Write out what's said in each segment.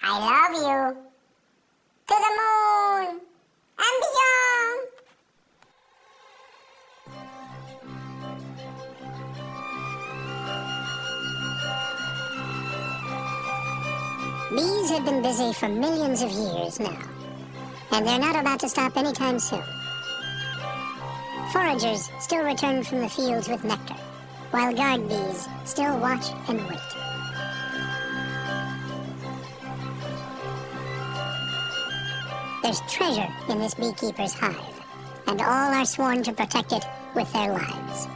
I love you. To the moon and beyond. Bees have been busy for millions of years now, and they're not about to stop anytime soon. Foragers still return from the fields with nectar, while guard bees still watch and wait. There's treasure in this beekeeper's hive, and all are sworn to protect it with their lives.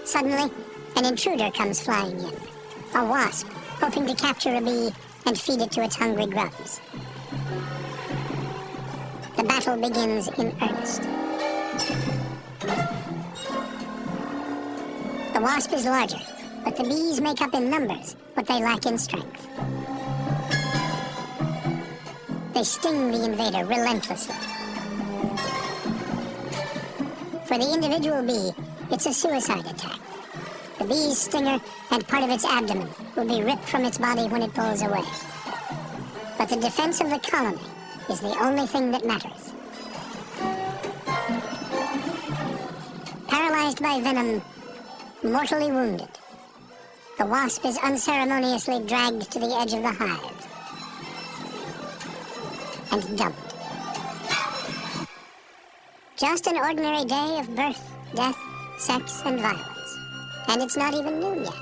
Suddenly, an intruder comes flying in, a wasp hoping to capture a bee and feed it to its hungry grubs. The battle begins in earnest. The wasp is larger, but the bees make up in numbers what they lack in strength. They sting the invader relentlessly. For the individual bee, it's a suicide attack. The bee's stinger and part of its abdomen will be ripped from its body when it pulls away. But the defense of the colony is the only thing that matters. Paralyzed by venom, mortally wounded, the wasp is unceremoniously dragged to the edge of the hive and dumped. Just an ordinary day of birth, death, sex, and violence. And it's not even noon yet.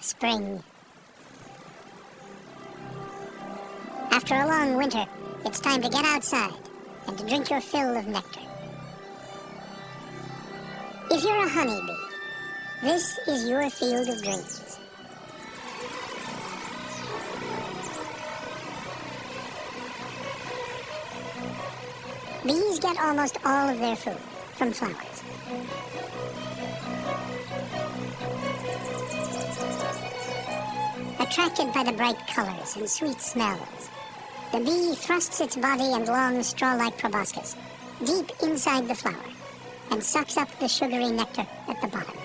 Spring. After a long winter, it's time to get outside and to drink your fill of nectar. If you're a honeybee, this is your field of dreams. Bees get almost all of their food from flowers. Attracted by the bright colors and sweet smells, the bee thrusts its body and long straw-like proboscis deep inside the flower and sucks up the sugary nectar at the bottom.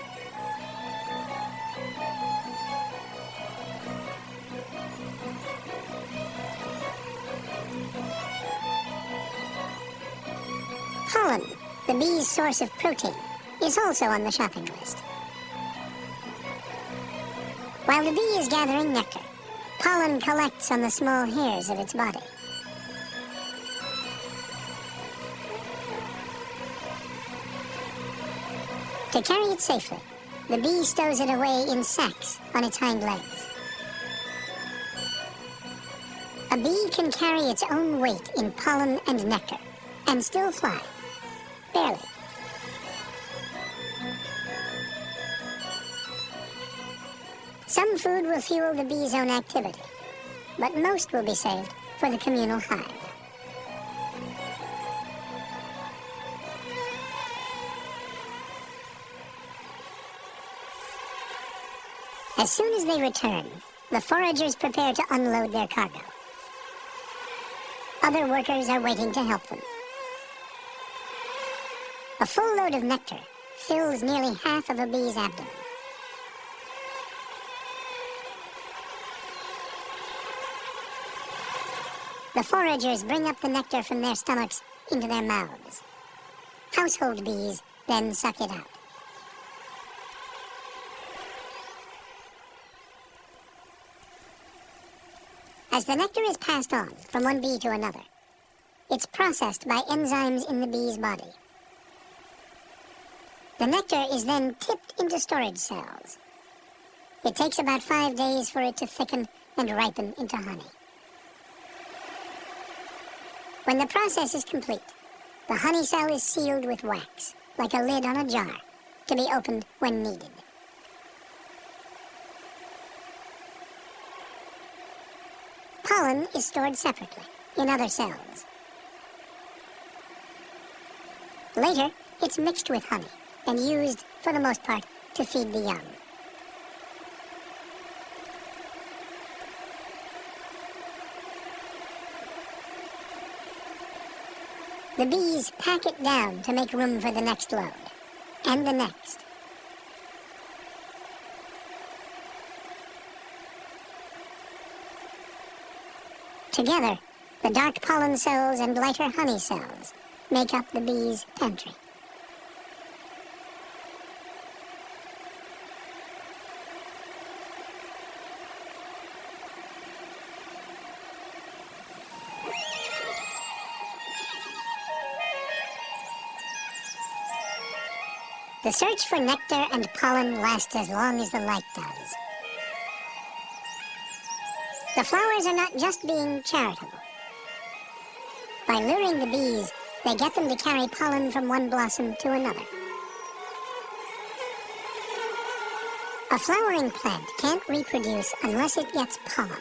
Pollen, the bee's source of protein, is also on the shopping list. While the bee is gathering nectar, pollen collects on the small hairs of its body. To carry it safely, the bee stows it away in sacks on its hind legs. A bee can carry its own weight in pollen and nectar and still fly, barely. Some food will fuel the bee's own activity, but most will be saved for the communal hive. As soon as they return, the foragers prepare to unload their cargo. Other workers are waiting to help them. A full load of nectar fills nearly half of a bee's abdomen. The foragers bring up the nectar from their stomachs into their mouths. Household bees then suck it out. As the nectar is passed on from one bee to another, it's processed by enzymes in the bee's body. The nectar is then tipped into storage cells. It takes about 5 days for it to thicken and ripen into honey. When the process is complete, the honey cell is sealed with wax, like a lid on a jar, to be opened when needed. Pollen is stored separately in other cells. Later, it's mixed with honey and used, for the most part, to feed the young. The bees pack it down to make room for the next load, and the next. Together, the dark pollen cells and lighter honey cells make up the bee's pantry. The search for nectar and pollen lasts as long as the light does. The flowers are not just being charitable. By luring the bees, they get them to carry pollen from one blossom to another. A flowering plant can't reproduce unless it gets pollen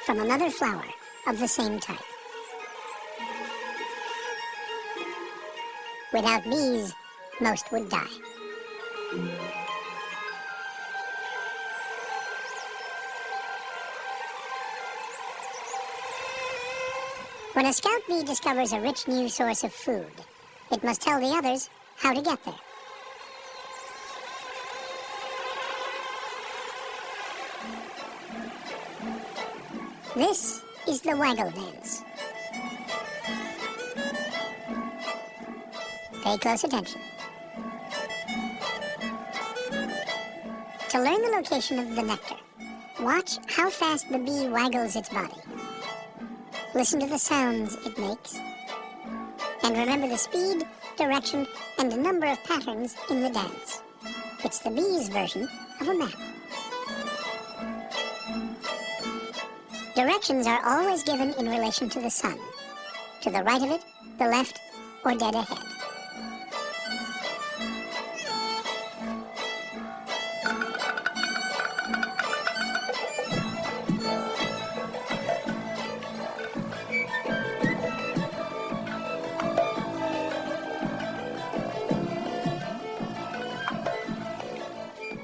from another flower of the same type. Without bees, most would die. When a scout bee discovers a rich new source of food, it must tell the others how to get there. This is the waggle dance. Pay close attention. To learn the location of the nectar, watch how fast the bee waggles its body. Listen to the sounds it makes. And remember the speed, direction, and a number of patterns in the dance. It's the bee's version of a map. Directions are always given in relation to the sun. To the right of it, the left, or dead ahead.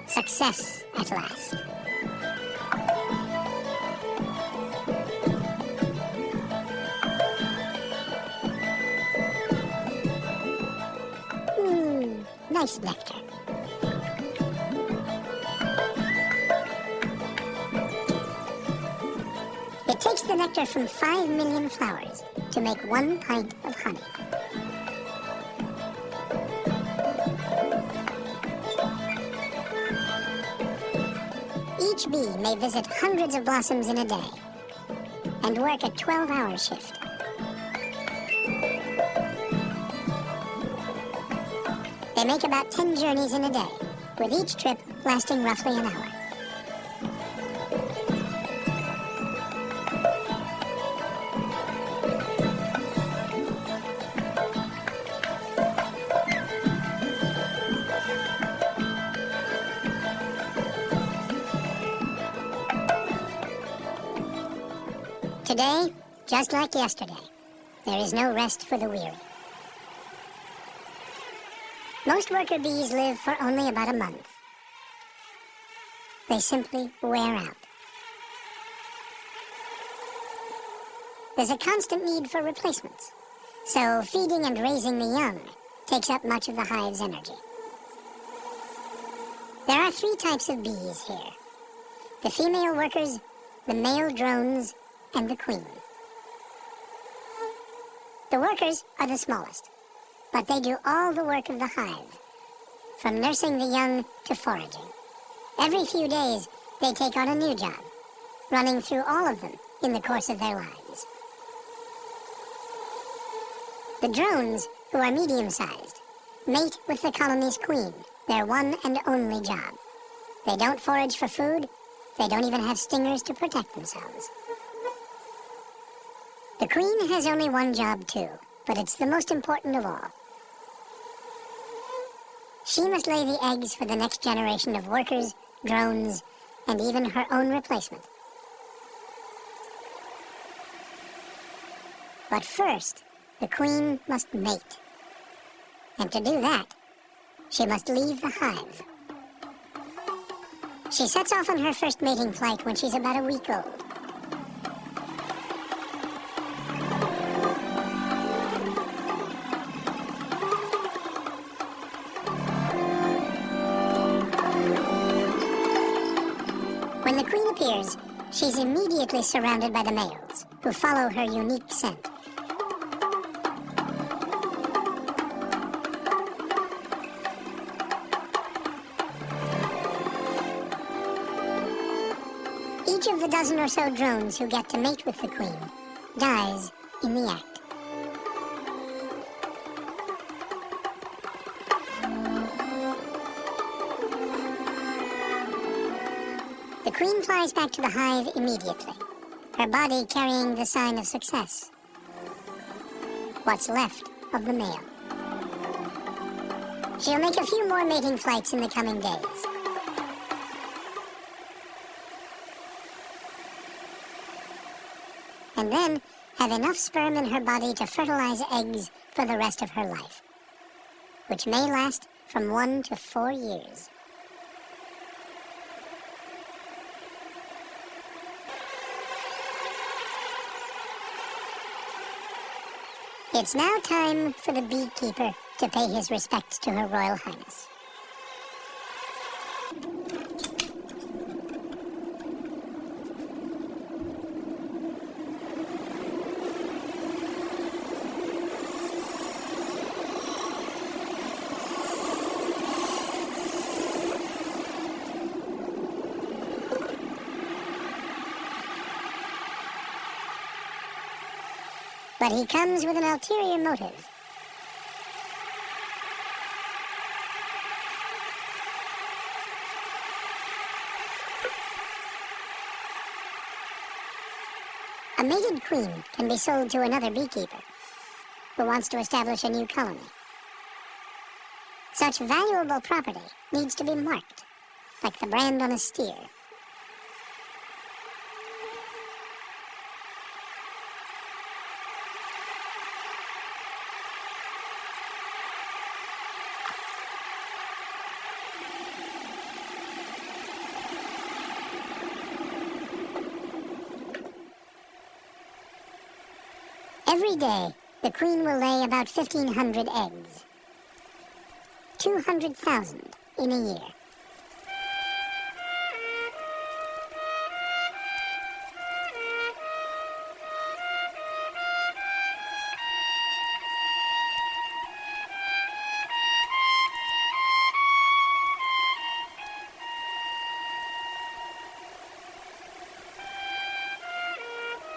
Success at last. Nice nectar. It takes the nectar from 5 million flowers to make 1 pint of honey. Each bee may visit hundreds of blossoms in a day and work a 12-hour shift. They make about 10 journeys in a day, with each trip lasting roughly an hour. Today, just like yesterday, there is no rest for the weary. Most worker bees live for only about a month. They simply wear out. There's a constant need for replacements, so feeding and raising the young takes up much of the hive's energy. There are 3 types of bees here: the female workers, the male drones, and the queen. The workers are the smallest, but they do all the work of the hive, from nursing the young to foraging. Every few days, they take on a new job, running through all of them in the course of their lives. The drones, who are medium-sized, mate with the colony's queen, their one and only job. They don't forage for food. They don't even have stingers to protect themselves. The queen has only one job too, but it's the most important of all. She must lay the eggs for the next generation of workers, drones, and even her own replacement. But first, the queen must mate. And to do that, she must leave the hive. She sets off on her first mating flight when she's about a week old. When the queen appears, she's immediately surrounded by the males, who follow her unique scent. Each of the dozen or so drones who get to mate with the queen dies in the act. The queen flies back to the hive immediately, her body carrying the sign of success. What's left of the male. She'll make a few more mating flights in the coming days. And then have enough sperm in her body to fertilize eggs for the rest of her life, which may last from 1 to 4 years. It's now time for the beekeeper to pay his respects to Her Royal Highness. But he comes with an ulterior motive. A mated queen can be sold to another beekeeper who wants to establish a new colony. Such valuable property needs to be marked, like the brand on a steer. Every day, the queen will lay about 1,500 eggs. 200,000 in a year.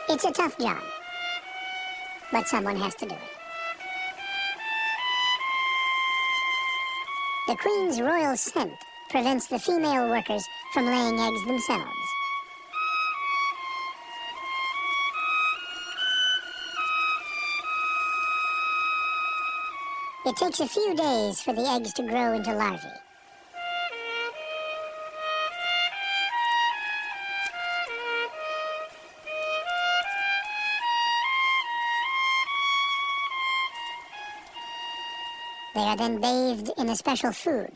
It's a tough job, but someone has to do it. The queen's royal scent prevents the female workers from laying eggs themselves. It takes a few days for the eggs to grow into larvae. They are then bathed in a special food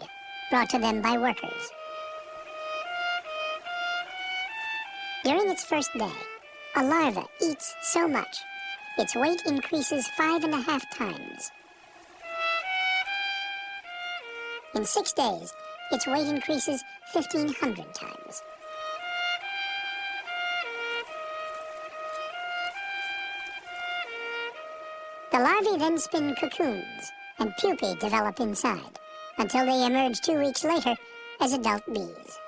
brought to them by workers. During its first day, a larva eats so much, its weight increases 5.5 times. In 6 days, its weight increases 1,500 times. The larvae then spin cocoons, and pupae develop inside, until they emerge 2 weeks later as adult bees.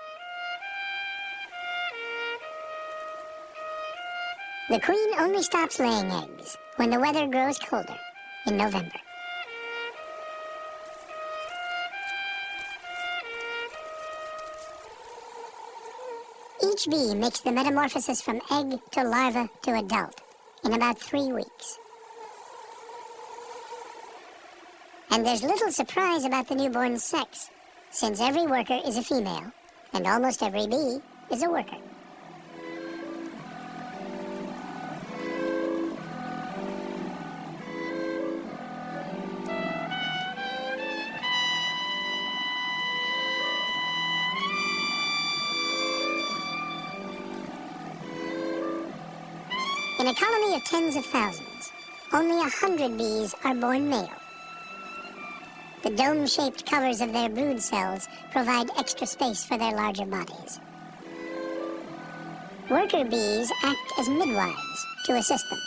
The queen only stops laying eggs when the weather grows colder, in November. Each bee makes the metamorphosis from egg to larva to adult in about 3 weeks. And there's little surprise about the newborn's sex, since every worker is a female, and almost every bee is a worker. In a colony of tens of thousands, only 100 bees are born male. The dome-shaped covers of their brood cells provide extra space for their larger bodies. Worker bees act as midwives to assist them.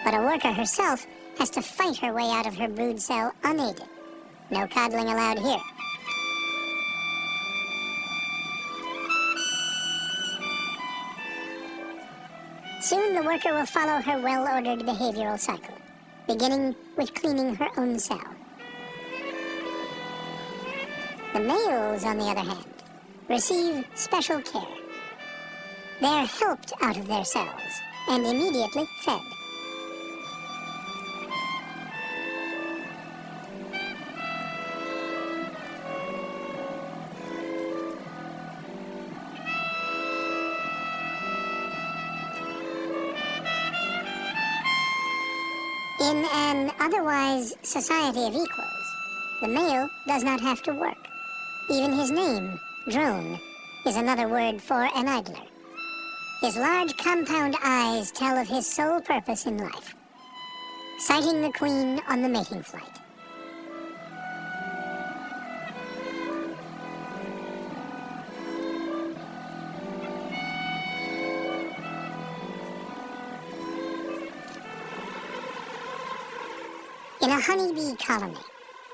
But a worker herself has to fight her way out of her brood cell unaided. No coddling allowed here. Soon the worker will follow her well-ordered behavioral cycle, beginning with cleaning her own cell. The males, on the other hand, receive special care. They're helped out of their cells and immediately fed. In an otherwise society of equals, the male does not have to work. Even his name, drone, is another word for an idler. His large compound eyes tell of his sole purpose in life, sighting the queen on the mating flight. In a honeybee colony,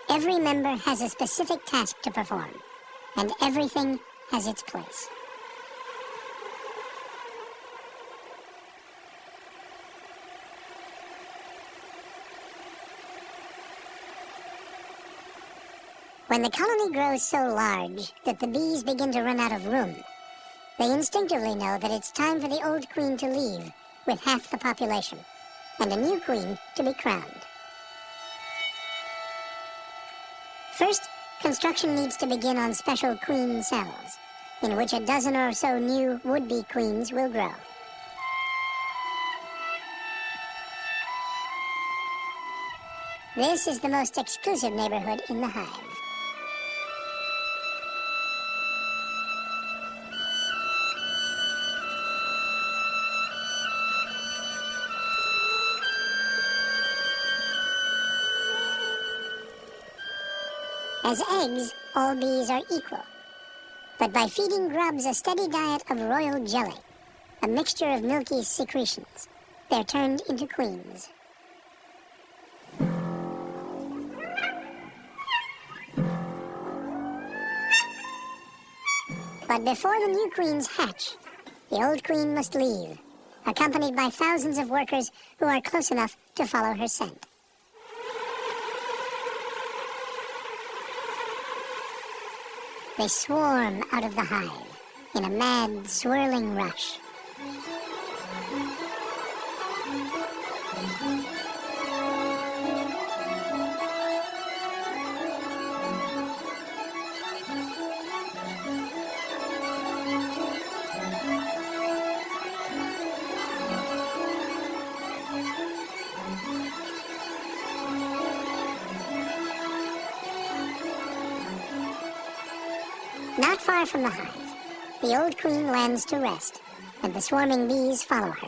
every member has a specific task to perform, and everything has its place. When the colony grows so large that the bees begin to run out of room, they instinctively know that it's time for the old queen to leave with half the population, and a new queen to be crowned. First, construction needs to begin on special queen cells, in which a dozen or so new would-be queens will grow. This is the most exclusive neighborhood in the hive. As eggs, all bees are equal. But by feeding grubs a steady diet of royal jelly, a mixture of milky secretions, they're turned into queens. But before the new queens hatch, the old queen must leave, accompanied by thousands of workers who are close enough to follow her scent. They swarm out of the hive in a mad, swirling rush. Not far from the hive, the old queen lands to rest, and the swarming bees follow her.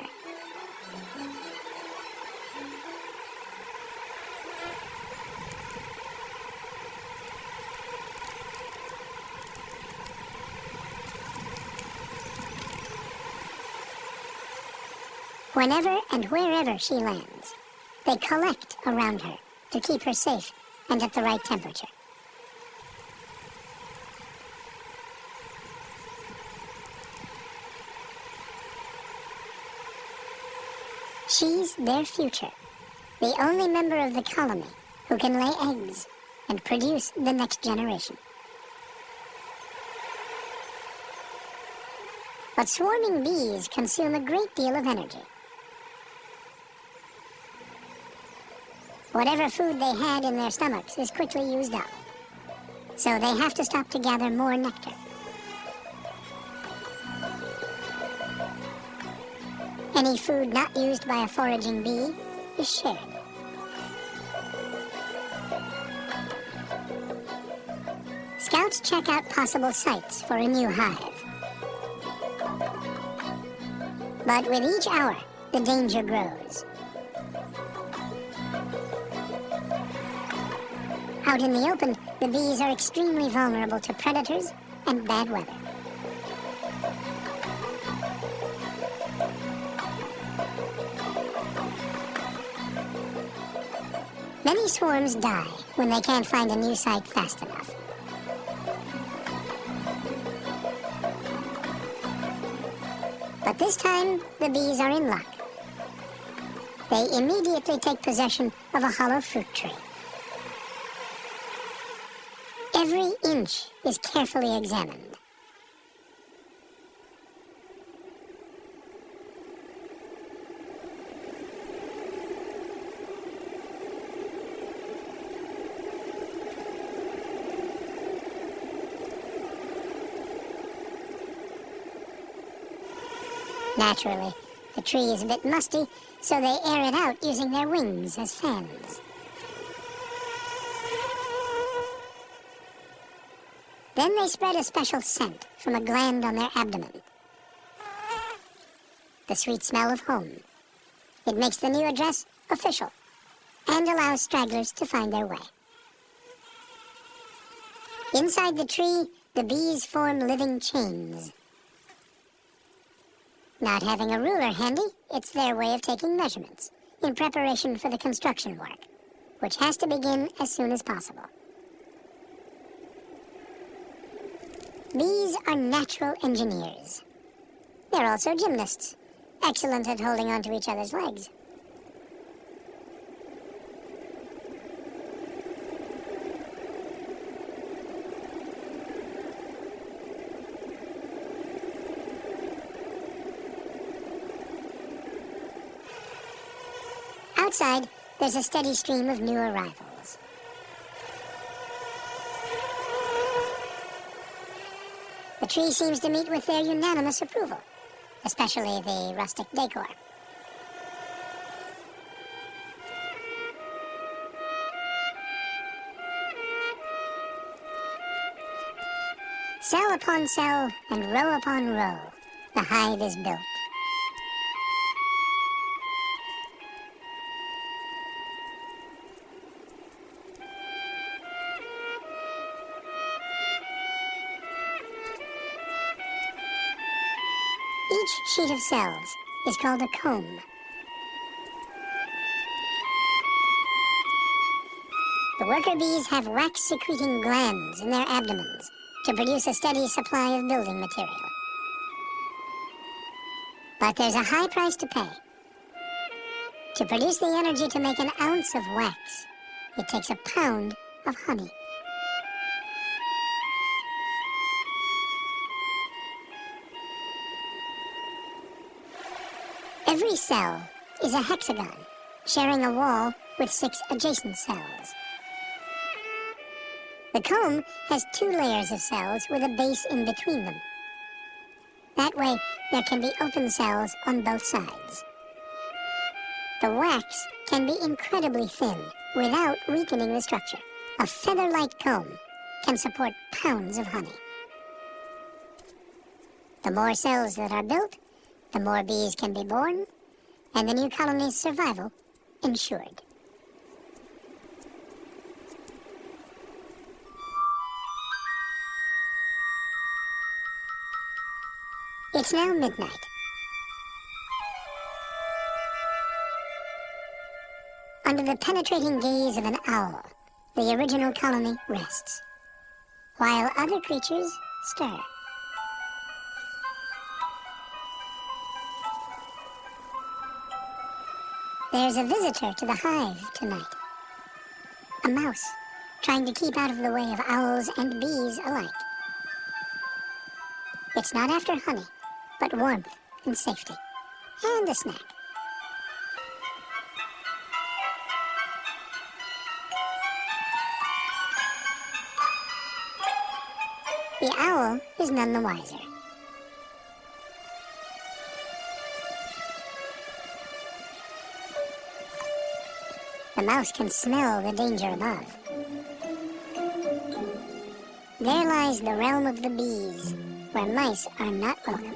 Whenever and wherever she lands, they collect around her to keep her safe and at the right temperature. She's their future, the only member of the colony who can lay eggs and produce the next generation. But swarming bees consume a great deal of energy. Whatever food they had in their stomachs is quickly used up, so they have to stop to gather more nectar. Any food not used by a foraging bee is shared. Scouts check out possible sites for a new hive. But with each hour, the danger grows. Out in the open, the bees are extremely vulnerable to predators and bad weather. Many swarms die when they can't find a new site fast enough. But this time, the bees are in luck. They immediately take possession of a hollow fruit tree. Every inch is carefully examined. Naturally, the tree is a bit musty, so they air it out using their wings as fans. Then they spread a special scent from a gland on their abdomen. The sweet smell of home. It makes the new address official and allows stragglers to find their way. Inside the tree, the bees form living chains. Not having a ruler handy, it's their way of taking measurements in preparation for the construction work, which has to begin as soon as possible. Bees are natural engineers. They're also gymnasts, excellent at holding onto each other's legs. Outside, there's a steady stream of new arrivals. The tree seems to meet with their unanimous approval, especially the rustic decor. Cell upon cell and row upon row, the hive is built. Each sheet of cells is called a comb. The worker bees have wax-secreting glands in their abdomens to produce a steady supply of building material. But there's a high price to pay. To produce the energy to make an ounce of wax, it takes a pound of honey. Every cell is a hexagon, sharing a wall with 6 adjacent cells. The comb has 2 layers of cells with a base in between them. That way, there can be open cells on both sides. The wax can be incredibly thin without weakening the structure. A feather-like comb can support pounds of honey. The more cells that are built, the more bees can be born, and the new colony's survival ensured. It's now midnight. Under the penetrating gaze of an owl, the original colony rests, while other creatures stir. There's a visitor to the hive tonight. A mouse, trying to keep out of the way of owls and bees alike. It's not after honey, but warmth and safety, and a snack. The owl is none the wiser. The mouse can smell the danger above. There lies the realm of the bees, where mice are not welcome.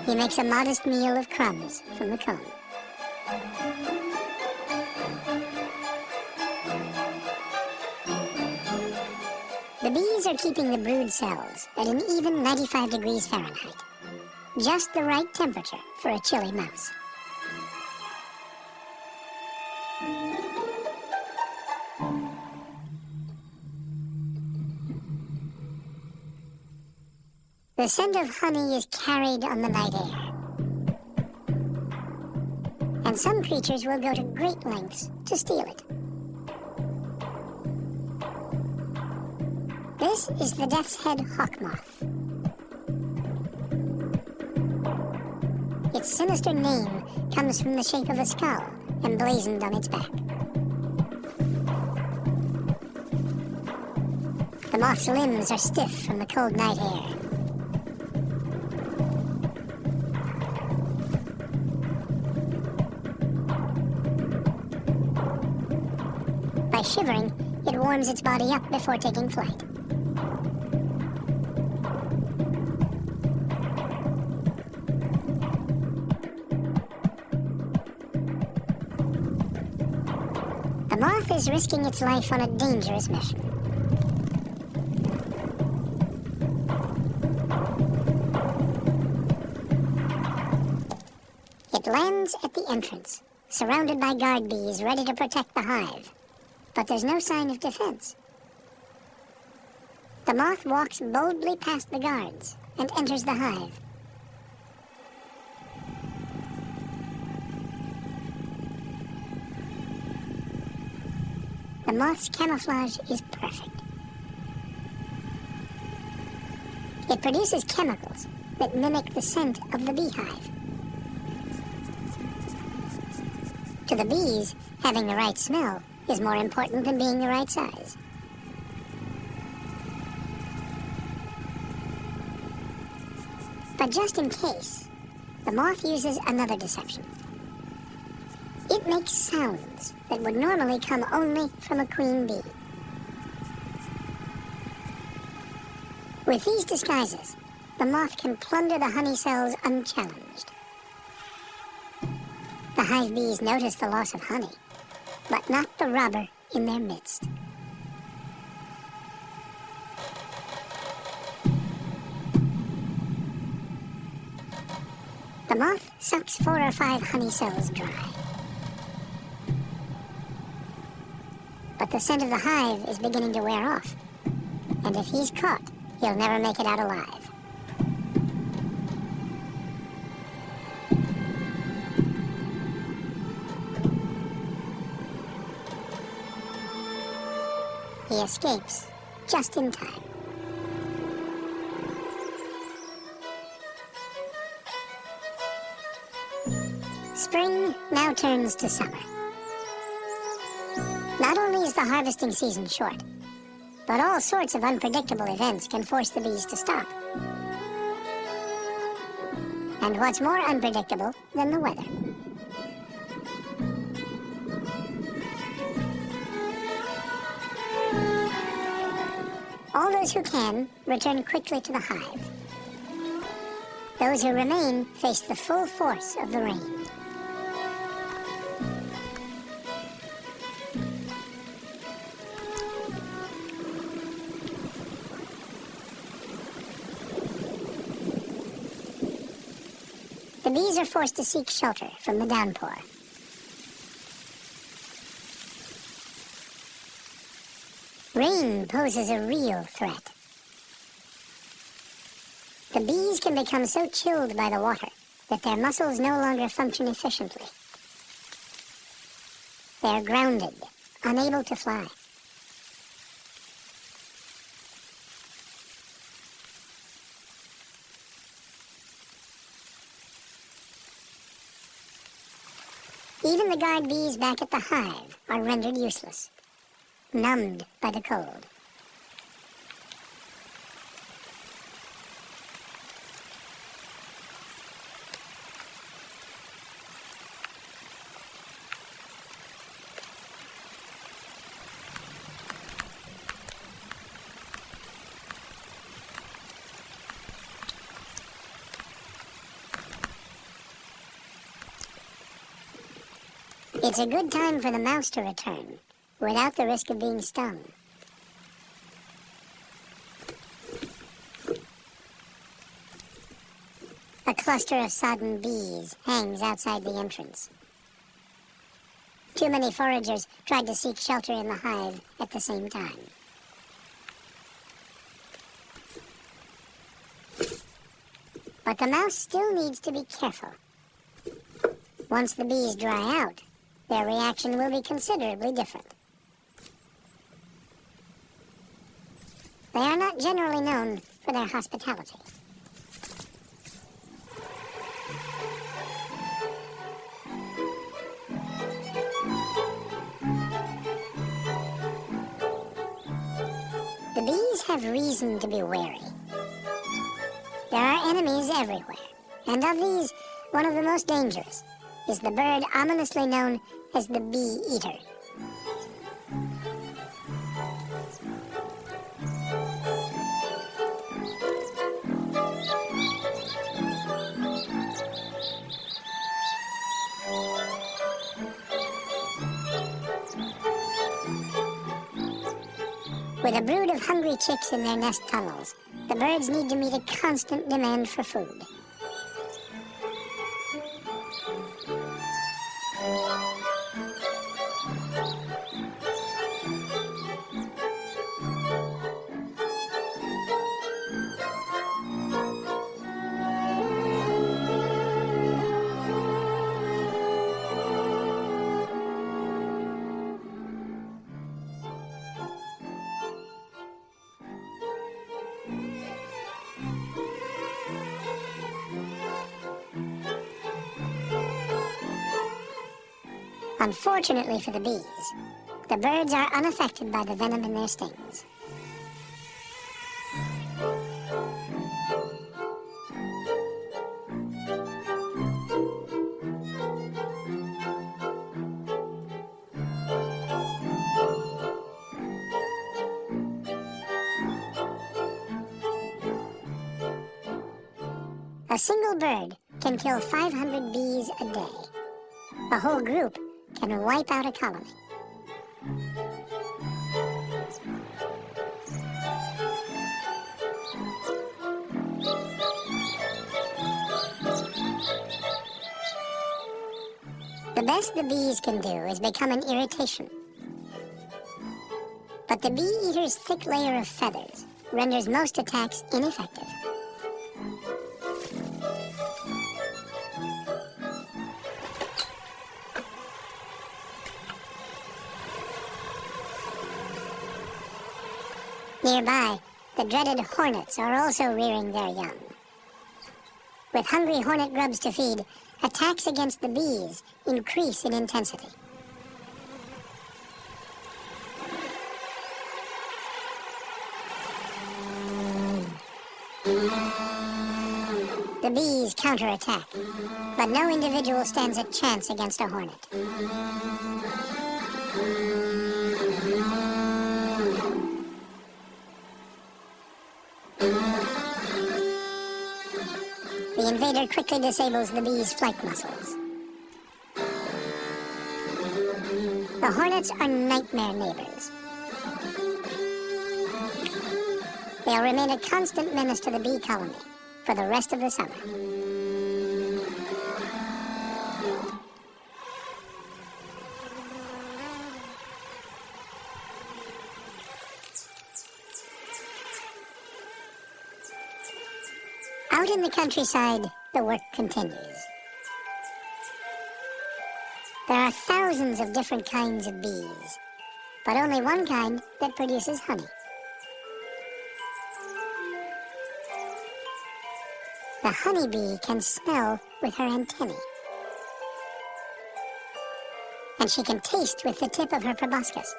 He makes a modest meal of crumbs from the comb. The bees are keeping the brood cells at an even 95 degrees Fahrenheit, just the right temperature for a chilly mouse. The scent of honey is carried on the night air, and some creatures will go to great lengths to steal it. This is the death's head hawk moth. Its sinister name comes from the shape of a skull emblazoned on its back. The moth's limbs are stiff from the cold night air. By shivering, it warms its body up before taking flight. The moth is risking its life on a dangerous mission. It lands at the entrance, surrounded by guard bees ready to protect the hive. But there's no sign of defense. The moth walks boldly past the guards and enters the hive. The moth's camouflage is perfect. It produces chemicals that mimic the scent of the beehive. To the bees, having the right smell is more important than being the right size. But just in case, the moth uses another deception. It makes sounds that would normally come only from a queen bee. With these disguises, the moth can plunder the honey cells unchallenged. The hive bees notice the loss of honey, but not the robber in their midst. The moth sucks 4 or 5 honey cells dry. But the scent of the hive is beginning to wear off, and if he's caught, he'll never make it out alive. He escapes just in time. Spring now turns to summer. Not only is the harvesting season short, but all sorts of unpredictable events can force the bees to stop. And what's more unpredictable than the weather? All those who can return quickly to the hive. Those who remain face the full force of the rain. The bees are forced to seek shelter from the downpour. Rain poses a real threat. The bees can become so chilled by the water that their muscles no longer function efficiently. They are grounded, unable to fly. Even the guard bees back at the hive are rendered useless, numbed by the cold. It's a good time for the mouse to return, without the risk of being stung. A cluster of sodden bees hangs outside the entrance. Too many foragers tried to seek shelter in the hive at the same time. But the mouse still needs to be careful. Once the bees dry out, their reaction will be considerably different. They are not generally known for their hospitality. The bees have reason to be wary. There are enemies everywhere, and of these, one of the most dangerous is the bird ominously known as the bee-eater. With a brood of hungry chicks in their nest tunnels, the birds need to meet a constant demand for food. Unfortunately for the bees, the birds are unaffected by the venom in their stings. A single bird can kill 500 bees a day. A whole group can wipe out a colony. The best the bees can do is become an irritation. But the bee-eater's thick layer of feathers renders most attacks ineffective. Nearby, the dreaded hornets are also rearing their young. With hungry hornet grubs to feed, attacks against the bees increase in intensity. The bees counterattack, but no individual stands a chance against a hornet. The invader quickly disables the bee's flight muscles. The hornets are nightmare neighbors. They'll remain a constant menace to the bee colony for the rest of the summer. Out in the countryside, the work continues. There are thousands of different kinds of bees, but only one kind that produces honey. The honeybee can smell with her antennae, and she can taste with the tip of her proboscis.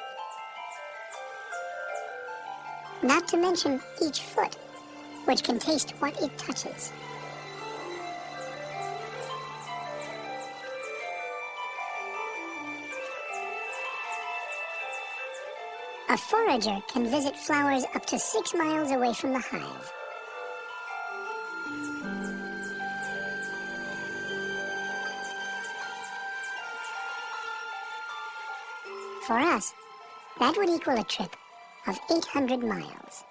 Not to mention each foot, which can taste what it touches. A forager can visit flowers up to 6 miles away from the hive. For us, that would equal a trip of 800 miles.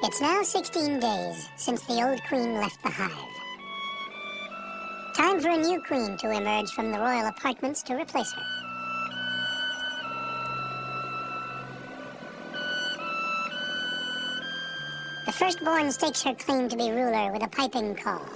It's now 16 days since the old queen left the hive. Time for a new queen to emerge from the royal apartments to replace her. The firstborn stakes her claim to be ruler with a piping call.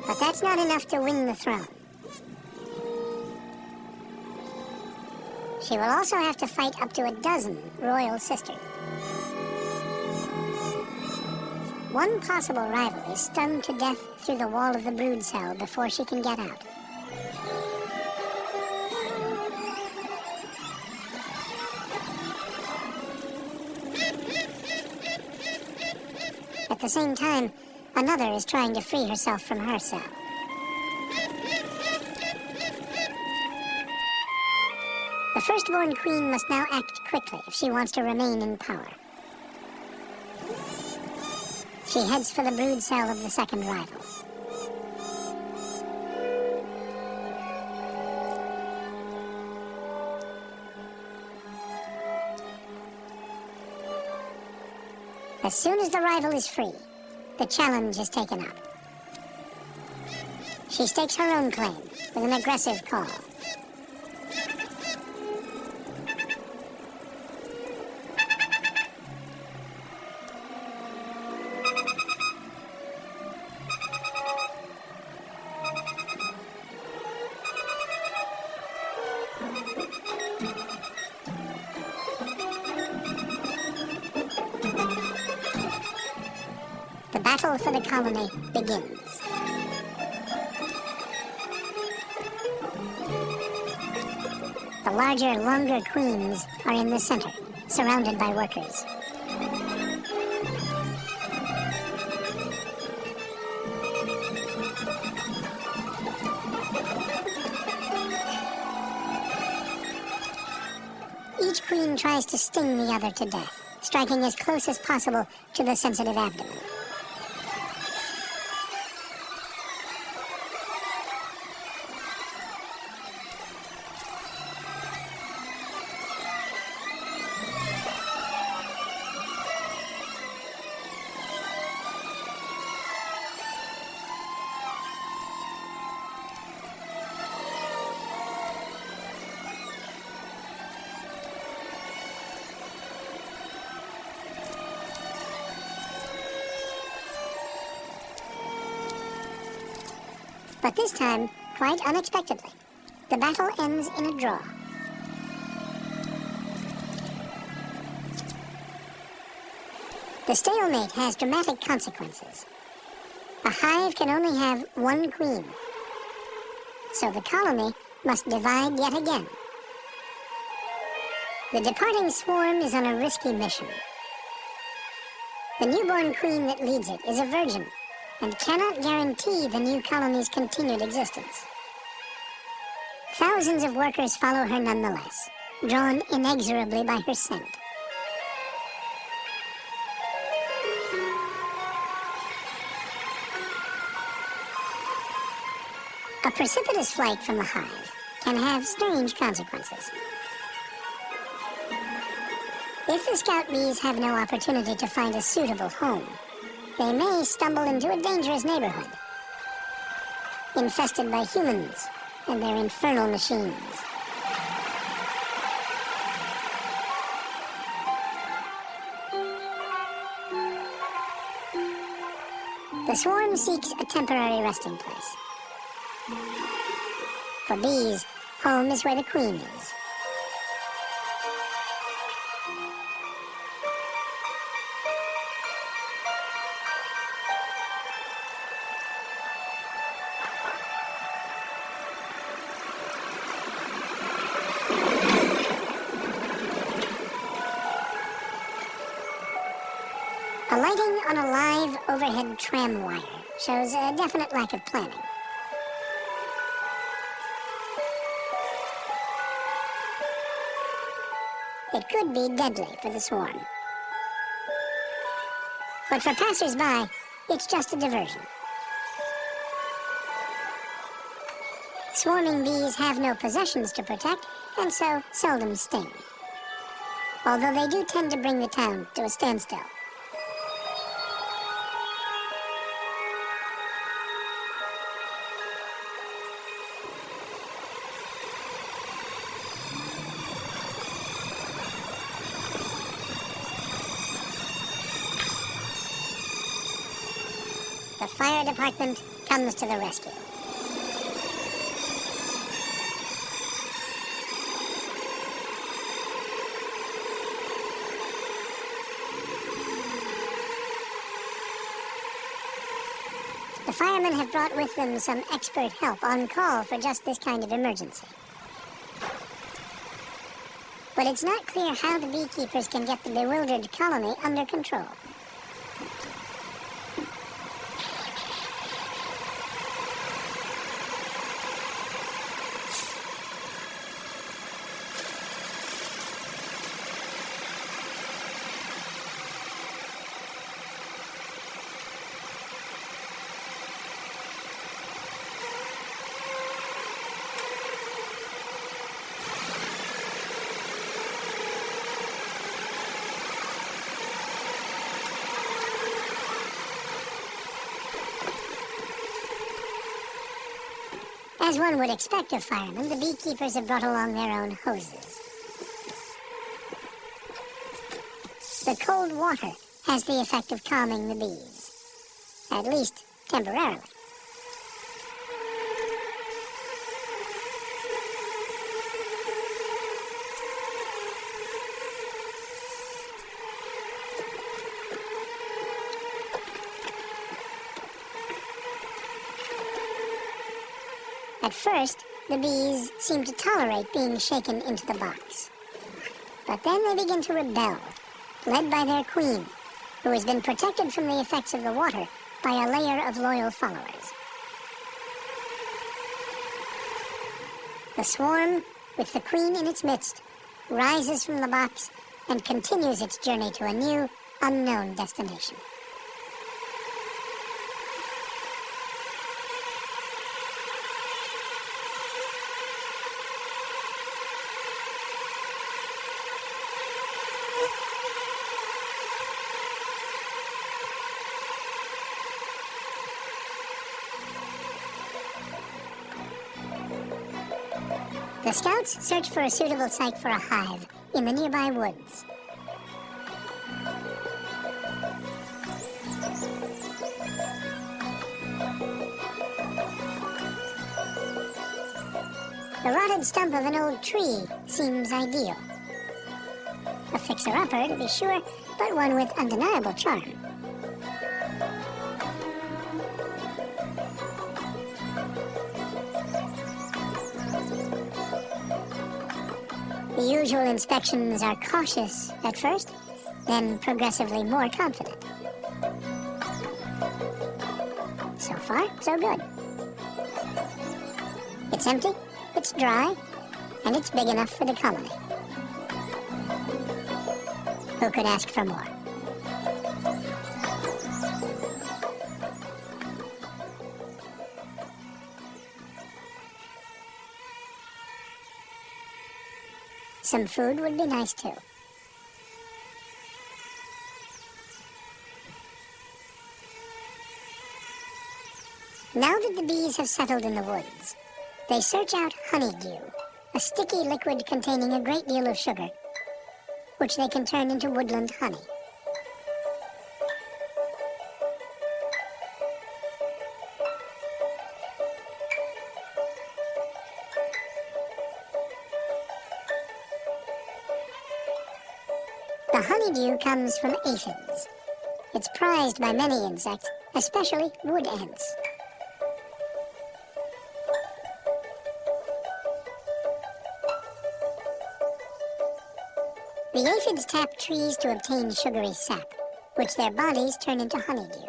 But that's not enough to win the throne. She will also have to fight up to a dozen royal sisters. One possible rival is stung to death through the wall of the brood cell before she can get out. At the same time, another is trying to free herself from her cell. The firstborn queen must now act quickly if she wants to remain in power. She heads for the brood cell of the second rival. As soon as the rival is free, the challenge is taken up. She stakes her own claim with an aggressive call. The battle for the colony begins. The larger, longer queens are in the center, surrounded by workers. Each queen tries to sting the other to death, striking as close as possible to the sensitive abdomen. But this time, quite unexpectedly, the battle ends in a draw. The stalemate has dramatic consequences. A hive can only have one queen, so the colony must divide yet again. The departing swarm is on a risky mission. The newborn queen that leads it is a virgin and cannot guarantee the new colony's continued existence. Thousands of workers follow her nonetheless, drawn inexorably by her scent. A precipitous flight from the hive can have strange consequences. If the scout bees have no opportunity to find a suitable home, they may stumble into a dangerous neighborhood, infested by humans and their infernal machines. The swarm seeks a temporary resting place. For bees, home is where the queen is. on a live overhead tram wire shows a definite lack of planning. It could be deadly for the swarm. But for passers-by, it's just a diversion. Swarming bees have no possessions to protect, and so seldom sting. Although they do tend to bring the town to a standstill. The fire department comes to the rescue. The firemen have brought with them some expert help on call for just this kind of emergency. But it's not clear how the beekeepers can get the bewildered colony under control. As one would expect of firemen, the beekeepers have brought along their own hoses. The cold water has the effect of calming the bees, at least temporarily. At first, the bees seem to tolerate being shaken into the box. But then they begin to rebel, led by their queen, who has been protected from the effects of the water by a layer of loyal followers. The swarm, with the queen in its midst, rises from the box and continues its journey to a new, unknown destination. The scouts search for a suitable site for a hive in the nearby woods. The rotted stump of an old tree seems ideal. A fixer-upper, to be sure, but one with undeniable charm. The usual inspections are cautious at first, then progressively more confident. So far, so good. It's empty, it's dry, and it's big enough for the colony. Who could ask for more? Some food would be nice too. Now that the bees have settled in the woods, they search out honeydew, a sticky liquid containing a great deal of sugar, which they can turn into woodland honey. The honeydew comes from aphids. It's prized by many insects, especially wood ants. The aphids tap trees to obtain sugary sap, which their bodies turn into honeydew.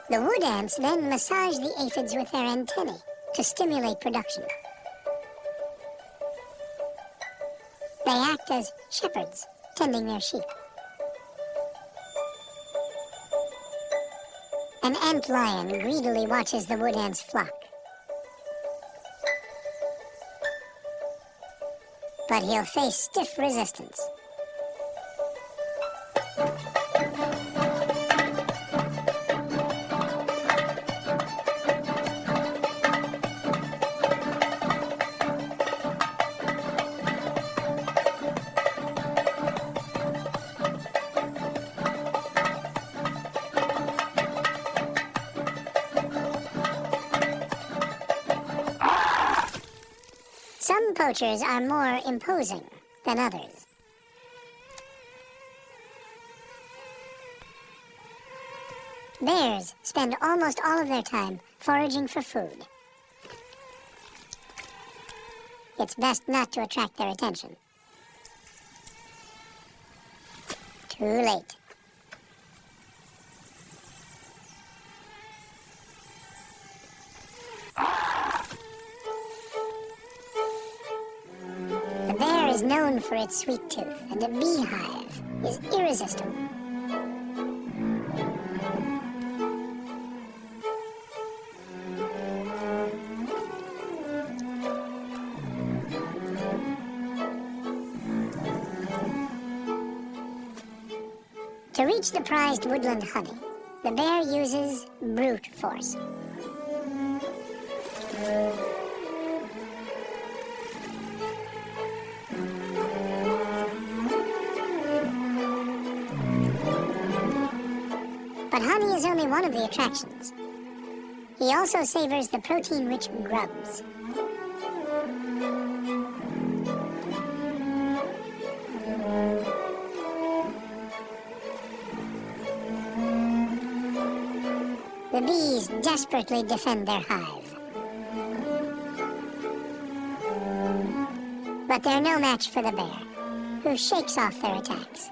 The wood ants then massage the aphids with their antennae to stimulate production. They act as shepherds, tending their sheep. An ant lion greedily watches the wood ant's flock. But he'll face stiff resistance. Some poachers are more imposing than others. Bears spend almost all of their time foraging for food. It's best not to attract their attention. Too late. The bear is known for its sweet tooth, and a beehive is irresistible. To reach the prized woodland honey, the bear uses brute force. But honey is only one of the attractions. He also savors the protein-rich grubs. The bees desperately defend their hive. But they're no match for the bear, who shakes off their attacks.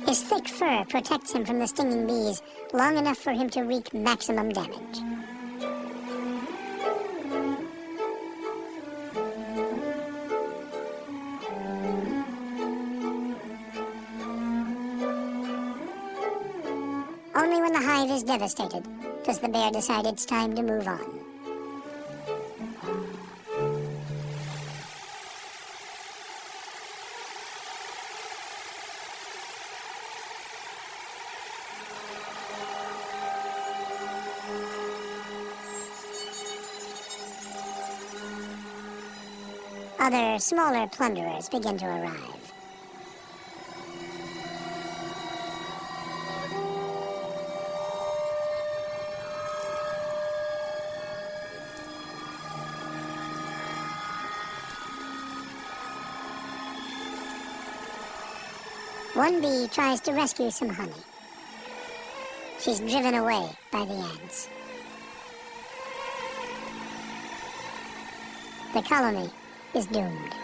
His thick fur protects him from the stinging bees long enough for him to wreak maximum damage. Only when the hive is devastated does the bear decide it's time to move on. Other, smaller plunderers begin to arrive. One bee tries to rescue some honey. She's driven away by the ants. The colony is doomed.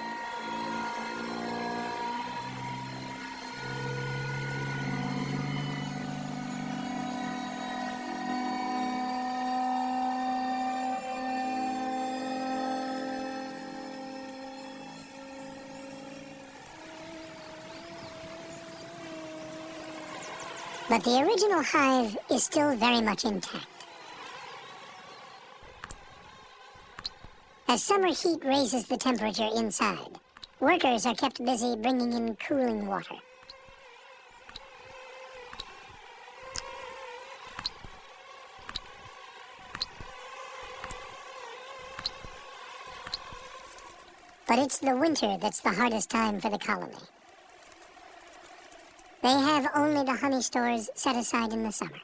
But the original hive is still very much intact. As summer heat raises the temperature inside, workers are kept busy bringing in cooling water. But it's the winter that's the hardest time for the colony. They have only the honey stores set aside in the summer.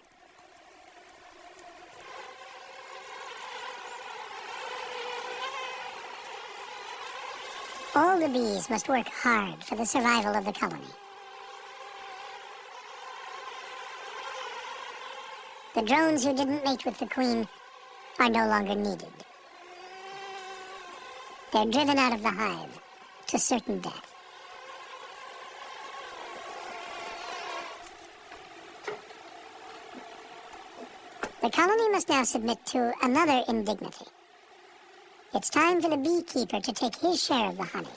All the bees must work hard for the survival of the colony. The drones who didn't mate with the queen are no longer needed. They're driven out of the hive to certain death. The colony must now submit to another indignity. It's time for the beekeeper to take his share of the honey,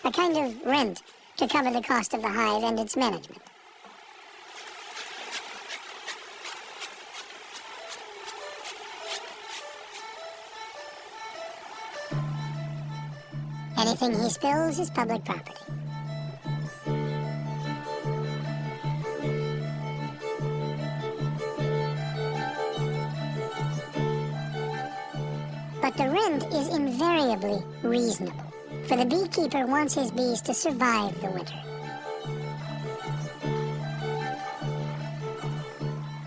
a kind of rent to cover the cost of the hive and its management. Anything he spills is public property. But the rent is invariably reasonable, for the beekeeper wants his bees to survive the winter.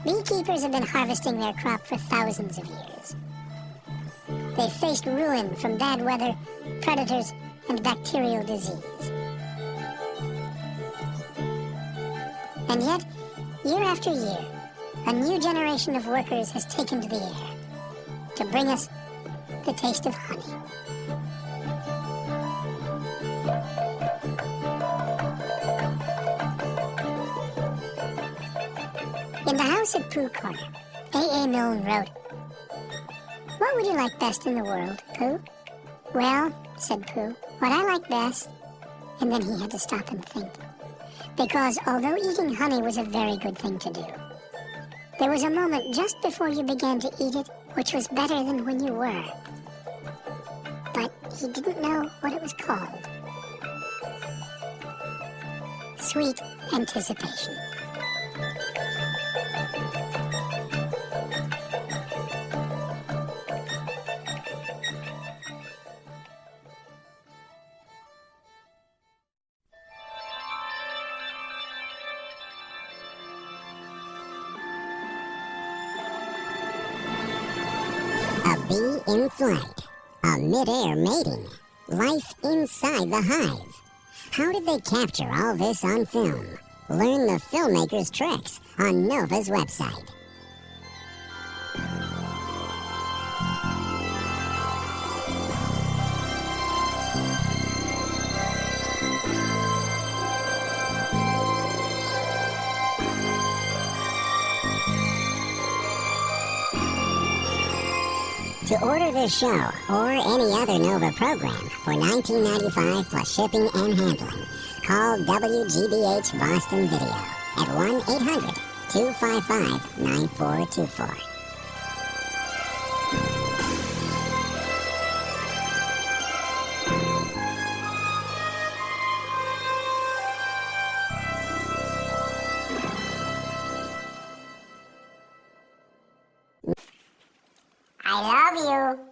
Beekeepers have been harvesting their crop for thousands of years. They've faced ruin from bad weather, predators, and bacterial disease. And yet, year after year, a new generation of workers has taken to the air to bring us the taste of honey. In the house at Pooh Corner, A.A. Milne wrote, "What would you like best in the world, Pooh?" "Well," said Pooh, "what I like best," and then he had to stop and think. Because although eating honey was a very good thing to do, there was a moment just before you began to eat it which was better than when you were. But he didn't know what it was called. Sweet anticipation. A bee in flight, a mid-air mating, life inside the hive. How did they capture all this on film? Learn the filmmaker's tricks on Nova's website. To order this show or any other Nova program for $19.95 plus shipping and handling, call WGBH Boston Video at 1-800-255-9424. I love you.